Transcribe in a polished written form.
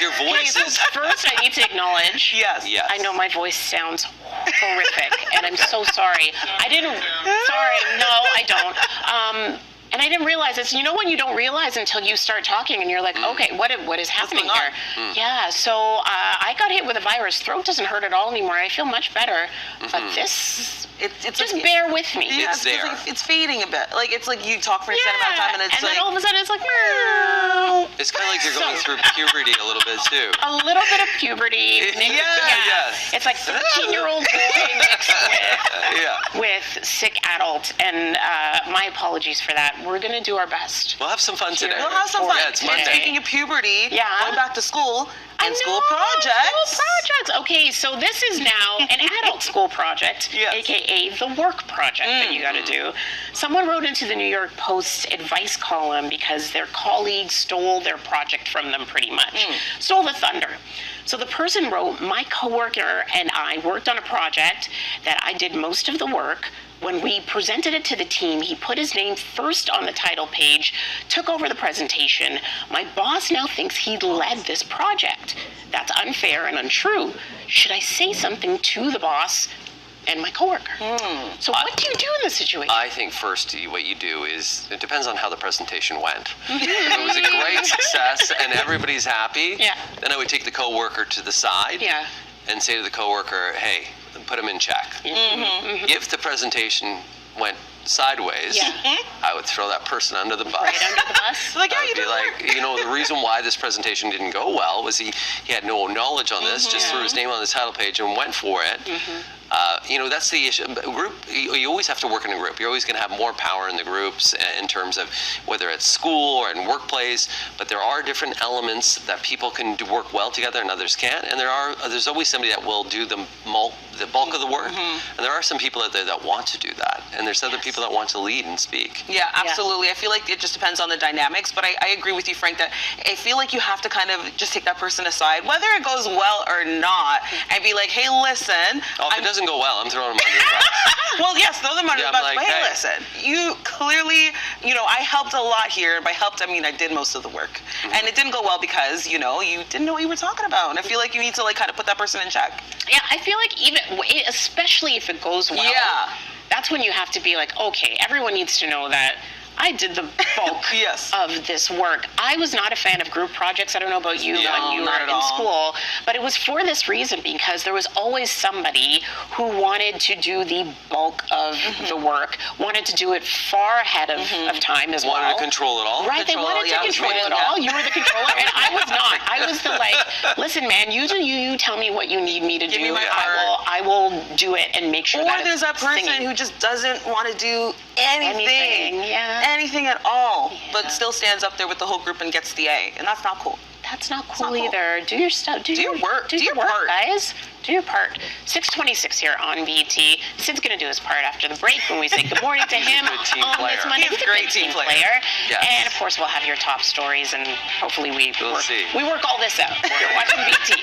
Your voice is... First, I need to acknowledge. Yes. I know my voice sounds horrific, and I'm so sorry. Sorry, no, I don't. And I didn't realize this. You know when you don't realize until you start talking and you're like, okay, what is happening here? Yeah, so I got hit with a virus. Throat doesn't hurt at all anymore. I feel much better. But this, it's just bear with me. Yeah, it's there. It's fading a bit. Like, it's like you talk for a certain amount of time and it's then all of a sudden it's like, meow. It's kind of like you're going through puberty a little bit too. A little bit of puberty. It's like 13-year-old boy mixed with sick adult. And my apologies for that. We're going to do our best. We'll have some fun today. We'll have some fun. Yeah, it's Monday. Speaking of puberty, going back to school and school projects. School projects. Okay, so this is now an adult school project, aka the work project that you got to do. Someone wrote into the New York Post advice column because their colleagues stole their project from them pretty much. Stole the thunder. So the person wrote, my coworker and I worked on a project that I did most of the work. When we presented it to the team, he put his name first on the title page, took over the presentation. My boss now thinks he led this project. That's unfair and untrue. Should I say something to the boss and my coworker? So what do you do in this situation? I think first what you do is, it depends on how the presentation went. If it was a great success and everybody's happy, then I would take the coworker to the side and say to the coworker, hey, put him in check. If the presentation went sideways, I would throw that person under the bus. Right under the bus? Like, I would be like, the reason why this presentation didn't go well was he had no knowledge on this, just threw his name on the title page and went for it. That's the issue. Group, you always have to work in a group. You're always going to have more power in the groups in terms of whether it's school or in workplace, but there are different elements that people can work well together and others can't, and there's always somebody that will do the bulk of the work, and there are some people out there that want to do that, and there's other people that want to lead and speak. Yeah, absolutely. I feel like it just depends on the dynamics, but I agree with you, Frank, that I feel like you have to kind of just take that person aside, whether it goes well or not, and be like, hey, listen. If it doesn't go well, I'm throwing them under the bus. Well, yes, throw them under the bus, but hey, listen, you clearly, I helped a lot here, and by helped, I mean I did most of the work, and it didn't go well because, you didn't know what you were talking about, and I feel like you need to, kind of put that person in check. Yeah, I feel like especially if it goes well, that's when you have to be like, okay, everyone needs to know that I did the bulk of this work. I was not a fan of group projects. I don't know about you when you were in school, but it was for this reason, because there was always somebody who wanted to do the bulk of the work, wanted to do it far ahead of time as well. Wanted to control it all. Right, they wanted to control it all. You were the controller, and I was not. I was the listen, man, you tell me what you need me to do. Me my I will do it and make sure that there's that person who just doesn't want to do anything. Anything at all, but still stands up there with the whole group and gets the A, and that's not cool. That's not cool either. Do your stuff. Do your work. Do your part, guys. Do your part. 6:26 here on BT. Sid's gonna do his part after the break when we say good morning to him on this Monday. He's a great team player. Yes. And of course, we'll have your top stories, and hopefully we work all this out. You're watching BT.